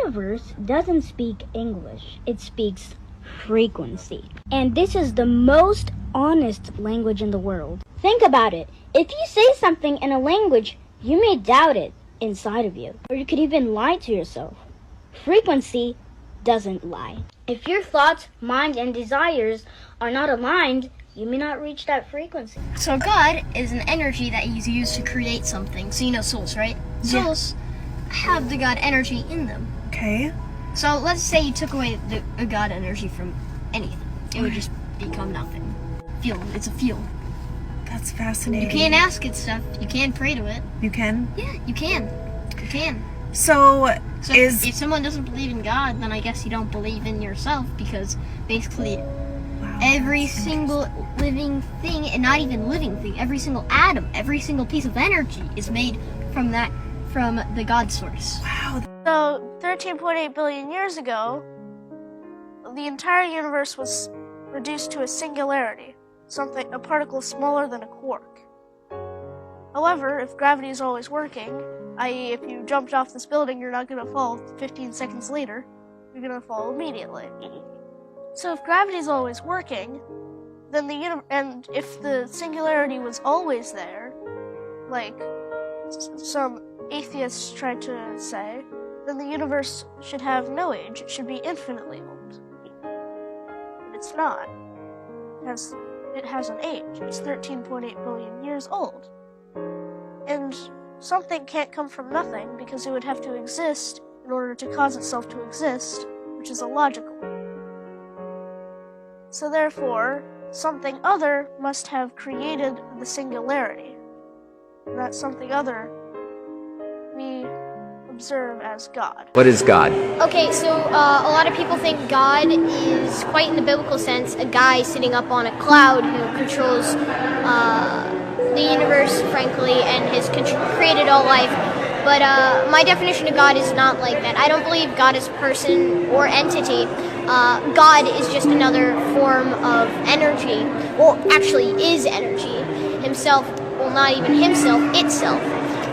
universe doesn't speak English. It speaks frequency. And this is the most honest language in the world. Think about it. If you say something in a language, you may doubt it inside of you. Or you could even lie to yourself. Frequency doesn't lie. If your thoughts, mind, and desires are not aligned, you may not reach that frequency. So God is an energy that is used to create something. So you know souls, right? Yeah. Souls have the God energy in them. Okay. So let's say you took away the God energy from anything. It would just become nothing. Field. It's a field. That's fascinating. You can't ask it stuff. You can't pray to it. You can? Yeah, you can. You can. So if someone doesn't believe in God, then I guess you don't believe in yourself, because basically every single living thing, and not even living thing, every single atom, every single piece of energy is made from the God source. Wow. So 13.8 billion years ago, the entire universe was reduced to a singularity, a particle smaller than a quark. However, if gravity is always working, i.e. if you jumped off this building, you're not going to fall 15 seconds later, you're going to fall immediately. So if gravity is always working, then and if the singularity was always there, like some atheists try to say, then the universe should have no age. It should be infinitely old. But it's not. It has an age. It's 13.8 billion years old. And something can't come from nothing, because it would have to exist in order to cause itself to exist, which is illogical. So therefore, something other must have created the singularity. And that something other we observe as God. What is God? Okay, so a lot of people think God is, quite in the biblical sense, a guy sitting up on a cloud who controls the universe, frankly, and has created all life. But my definition of God is not like that. I don't believe God is person or entity. God is just another form of energy, or actually is energy. Himself, well, not even himself, itself.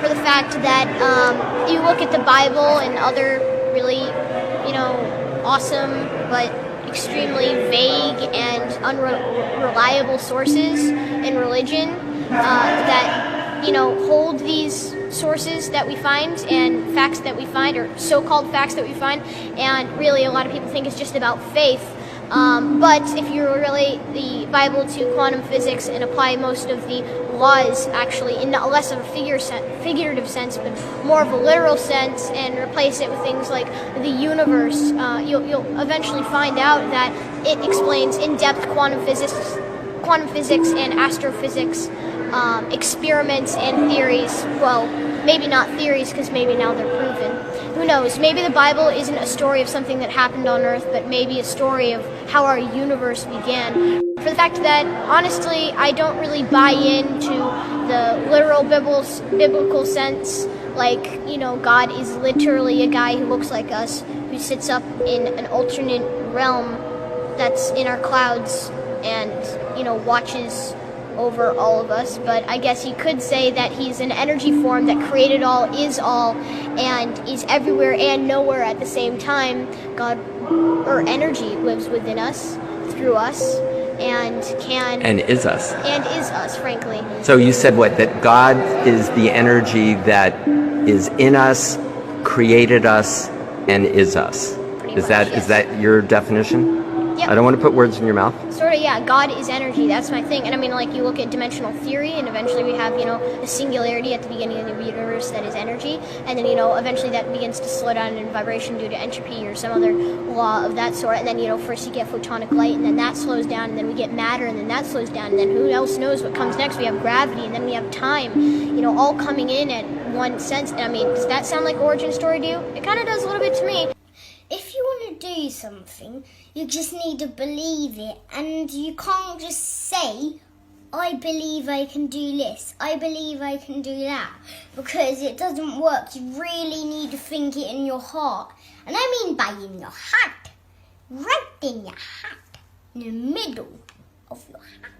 For the fact that you look at the Bible and other really, awesome but extremely vague and unreliable sources in religion that, hold these sources that we find and facts that we find, or so-called facts that we find, and really a lot of people think it's just about faith. But if you relate the Bible to quantum physics and apply most of the laws actually in less of a figurative sense, but more of a literal sense, and replace it with things like the universe, you'll eventually find out that it explains in-depth quantum physics and astrophysics, experiments and theories. Well, maybe not theories, because maybe now they're proven. Who knows? Maybe the Bible isn't a story of something that happened on Earth, but maybe a story of how our universe began. For the fact that, honestly, I don't really buy into the literal biblical sense, like, God is literally a guy who looks like us, who sits up in an alternate realm that's in our clouds and, watches over all of us. But I guess you could say that he's an energy form that created all, and is everywhere and nowhere at the same time. God, or energy, lives within us, through us, and is us, frankly. So you said what? That God is the energy that is in us, created us, and is us. Is that your definition? Yep. I don't want to put words in your mouth. Sort of, yeah. God is energy. That's my thing. And I mean, like, you look at dimensional theory, and eventually we have, a singularity at the beginning of the universe that is energy. And then, eventually that begins to slow down in vibration due to entropy or some other law of that sort. And then, first you get photonic light, and then that slows down, and then we get matter, and then that slows down. And then who else knows what comes next? We have gravity, and then we have time, all coming in at one sense. And I mean, does that sound like origin story to you? It kind of does a little bit to me. If you want to do something, you just need to believe it, and you can't just say, I believe I can do this, I believe I can do that, because it doesn't work. You really need to think it in your heart. And I mean by in your heart, right in your heart, in the middle of your heart.